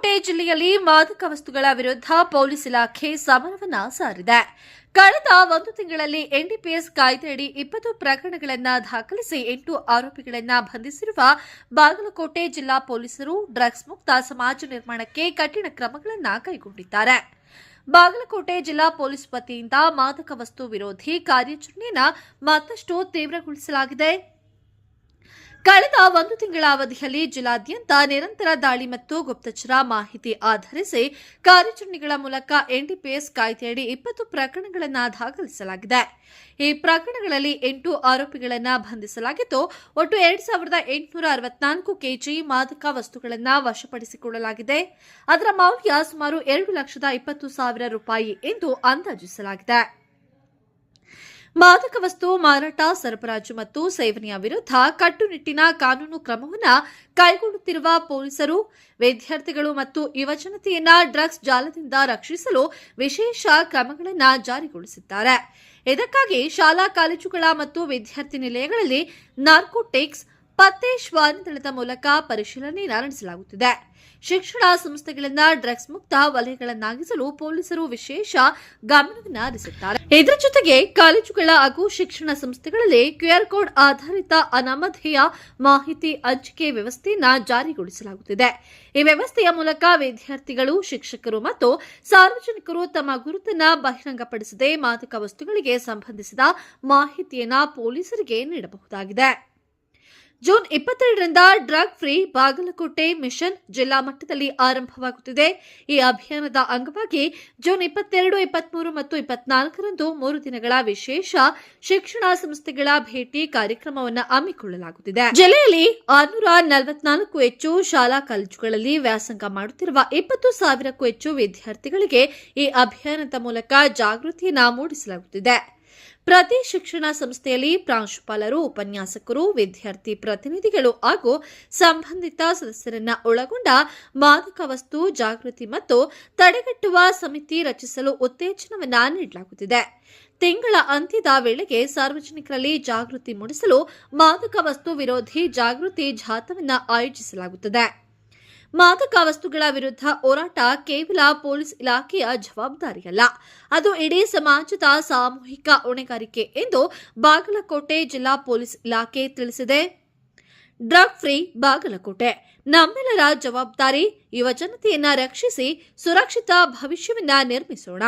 ಬಾಗಲಕೋಟೆ ಜಿಲ್ಲೆಯಲ್ಲಿ ಮಾದಕ ವಸ್ತುಗಳ ವಿರುದ್ಧ ಪೊಲೀಸ್ ಇಲಾಖೆ ಸಮರವನ್ನ ಸಾರಿದೆ. ಕಳೆದ ಒಂದು ತಿಂಗಳಲ್ಲಿ ಎನ್ಡಿಪಿಎಸ್ ಕಾಯ್ದೆಯಡಿ 20 ಪ್ರಕರಣಗಳನ್ನು ದಾಖಲಿಸಿ 8 ಆರೋಪಿಗಳನ್ನು ಬಂಧಿಸಿರುವ ಬಾಗಲಕೋಟೆ ಜಿಲ್ಲಾ ಪೊಲೀಸರು ಡ್ರಗ್ಸ್ ಮುಕ್ತ ಸಮಾಜ ನಿರ್ಮಾಣಕ್ಕೆ ಕಠಿಣ ಕ್ರಮಗಳನ್ನು ಕೈಗೊಂಡಿದ್ದಾರೆ. ಬಾಗಲಕೋಟೆ ಜಿಲ್ಲಾ ಪೊಲೀಸ್ ವತಿಯಿಂದ ಮಾದಕ ವಸ್ತು ವಿರೋಧಿ ಕಾರ್ಯಾಚರಣೆಯನ್ನು ಮತ್ತಷ್ಟು ತೀವ್ರಗೊಳಿಸಲಾಗಿದೆ. ಕಳೆದ ಒಂದು ತಿಂಗಳ ಅವಧಿಯಲ್ಲಿ ಜಿಲ್ಲಾದ್ಯಂತ ನಿರಂತರ ದಾಳಿ ಮತ್ತು ಗುಪ್ತಚರ ಮಾಹಿತಿ ಆಧರಿಸಿ ಕಾರ್ಯಾಚರಣೆಗಳ ಮೂಲಕ ಎನ್ಡಿಪಿಎಸ್ ಕಾಯ್ದೆಯಡಿ 20 ಪ್ರಕರಣಗಳನ್ನು ದಾಖಲಿಸಲಾಗಿದೆ. ಈ ಪ್ರಕರಣಗಳಲ್ಲಿ 8 ಆರೋಪಿಗಳನ್ನು ಬಂಧಿಸಲಾಗಿದ್ದು, ಒಟ್ಟು 2864 ಕೆಜಿ ಮಾದಕ ವಸ್ತುಗಳನ್ನು ವಶಪಡಿಸಿಕೊಳ್ಳಲಾಗಿದೆ. ಅದರ ಮೌಲ್ಯ ಸುಮಾರು 2,20,000 ರೂಪಾಯಿ ಎಂದು ಅಂದಾಜಿಸಲಾಗಿದೆ. ಮಾದಕ ವಸ್ತು ಮಾರಾಟ, ಸರಬರಾಜು ಮತ್ತು ಸೇವನೆಯ ವಿರುದ್ಧ ಕಟ್ಟುನಿಟ್ಟಿನ ಕಾನೂನು ಕ್ರಮವನ್ನು ಕೈಗೊಳ್ಳುತ್ತಿರುವ ಪೊಲೀಸರು ವಿದ್ಯಾರ್ಥಿಗಳು ಮತ್ತು ಯುವಜನತೆಯನ್ನ ಡ್ರಗ್ಸ್ ಜಾಲದಿಂದ ರಕ್ಷಿಸಲು ವಿಶೇಷ ಕ್ರಮಗಳನ್ನು ಜಾರಿಗೊಳಿಸಿದ್ದಾರೆ. ಇದಕ್ಕಾಗಿ ಶಾಲಾ ಕಾಲೇಜುಗಳ ಮತ್ತು ವಿದ್ಯಾರ್ಥಿ ನಿಲಯಗಳಲ್ಲಿ ನಾರ್ಕೋಟಿಕ್ಸ್ ಪತ್ತೆ ಶ್ವಾನದಳದ ಮೂಲಕ ಪರಿಶೀಲನೆ ನಡೆಸಲಾಗುತ್ತಿದೆ. ಶಿಕ್ಷಣ ಸಂಸ್ಥೆಗಳನ್ನು ಡ್ರಗ್ಸ್ ಮುಕ್ತ ವಲಯಗಳನ್ನಾಗಿಸಲು ಪೊಲೀಸರು ವಿಶೇಷ ಗಮನವನ್ನು ಹರಿಸುತ್ತಾರೆ. ಇದರ ಜೊತೆಗೆ ಕಾಲೇಜುಗಳ ಹಾಗೂ ಶಿಕ್ಷಣ ಸಂಸ್ಥೆಗಳಲ್ಲಿ ಕ್ಯೂಆರ್ ಕೋಡ್ ಆಧಾರಿತ ಅನಾಮಧೇಯ ಮಾಹಿತಿ ಹಂಚಿಕೆ ವ್ಯವಸ್ಥೆಯನ್ನು ಜಾರಿಗೊಳಿಸಲಾಗುತ್ತಿದೆ. ಈ ವ್ಯವಸ್ಥೆಯ ಮೂಲಕ ವಿದ್ಯಾರ್ಥಿಗಳು, ಶಿಕ್ಷಕರು ಮತ್ತು ಸಾರ್ವಜನಿಕರು ತಮ್ಮ ಗುರುತನ್ನು ಬಹಿರಂಗಪಡಿಸದೆ ಮಾದಕ ವಸ್ತುಗಳಿಗೆ ಸಂಬಂಧಿಸಿದ ಮಾಹಿತಿಯನ್ನು ಪೊಲೀಸರಿಗೆ ನೀಡಬಹುದಾಗಿದೆ. ಜೂನ್ 22ರಿಂದ ಡ್ರಗ್ ಫ್ರೀ ಬಾಗಲಕೋಟೆ ಮಿಷನ್ ಜಿಲ್ಲಾ ಮಟ್ಟದಲ್ಲಿ ಆರಂಭವಾಗುತ್ತಿದೆ. ಈ ಅಭಿಯಾನದ ಅಂಗವಾಗಿ ಜೂನ್ 22, 23 ಮತ್ತು 24ರಂದು 3 ದಿನಗಳ ವಿಶೇಷ ಶಿಕ್ಷಣ ಸಂಸ್ಥೆಗಳ ಭೇಟಿ ಕಾರ್ಯಕ್ರಮವನ್ನು ಹಮ್ಮಿಕೊಳ್ಳಲಾಗುತ್ತಿದೆ. ಜಿಲ್ಲೆಯಲ್ಲಿ 644 ಹೆಚ್ಚು ಶಾಲಾ ಕಾಲೇಜುಗಳಲ್ಲಿ ವ್ಯಾಸಂಗ ಮಾಡುತ್ತಿರುವ 20,000ಕ್ಕೂ ಹೆಚ್ಚು ವಿದ್ಯಾರ್ಥಿಗಳಿಗೆ ಈ ಅಭಿಯಾನದ ಮೂಲಕ ಜಾಗೃತಿಯನ್ನು ಮೂಡಿಸಲಾಗುತ್ತಿದೆ. ಪ್ರತಿ ಶಿಕ್ಷಣ ಸಂಸ್ಥೆಯಲ್ಲಿ ಪ್ರಾಂಶುಪಾಲರು, ಉಪನ್ಯಾಸಕರು, ವಿದ್ಯಾರ್ಥಿ ಪ್ರತಿನಿಧಿಗಳು ಹಾಗೂ ಸಂಬಂಧಿತ ಸದಸ್ಯರನ್ನ ಒಳಗೊಂಡ ಮಾದಕ ವಸ್ತು ಜಾಗೃತಿ ಮತ್ತು ತಡೆಗಟ್ಟುವ ಸಮಿತಿ ರಚಿಸಲು ಉತ್ತೇಜನವನ್ನು ನೀಡಲಾಗುತ್ತಿದೆ. ತಿಂಗಳ ಅಂತ್ಯದ ವೇಳೆಗೆ ಸಾರ್ವಜನಿಕರಲ್ಲಿ ಜಾಗೃತಿ ಮೂಡಿಸಲು ಮಾದಕ ವಸ್ತು ವಿರೋಧಿ ಜಾಗೃತಿ ಜಾಥಾವನ್ನು ಆಯೋಜಿಸಲಾಗುತ್ತದೆ. ಮಾದಕ ವಸ್ತುಗಳ ವಿರುದ್ಧ ಹೋರಾಟ ಕೇವಲ ಪೊಲೀಸ್ ಇಲಾಖೆಯ ಜವಾಬ್ದಾರಿಯಲ್ಲ, ಅದು ಇಡೀ ಸಮಾಜದ ಸಾಮೂಹಿಕ ಹೊಣೆಗಾರಿಕೆ ಎಂದು ಬಾಗಲಕೋಟೆ ಜಿಲ್ಲಾ ಪೊಲೀಸ್ ಇಲಾಖೆ ತಿಳಿಸಿದೆ. ಡ್ರಗ್ ಫ್ರೀ ಬಾಗಲಕೋಟೆ ನಮ್ಮೆಲ್ಲರ ಜವಾಬ್ದಾರಿ. ಯುವಜನತೆಯನ್ನ ರಕ್ಷಿಸಿ ಸುರಕ್ಷಿತ ಭವಿಷ್ಯವನ್ನ ನಿರ್ಮಿಸೋಣ.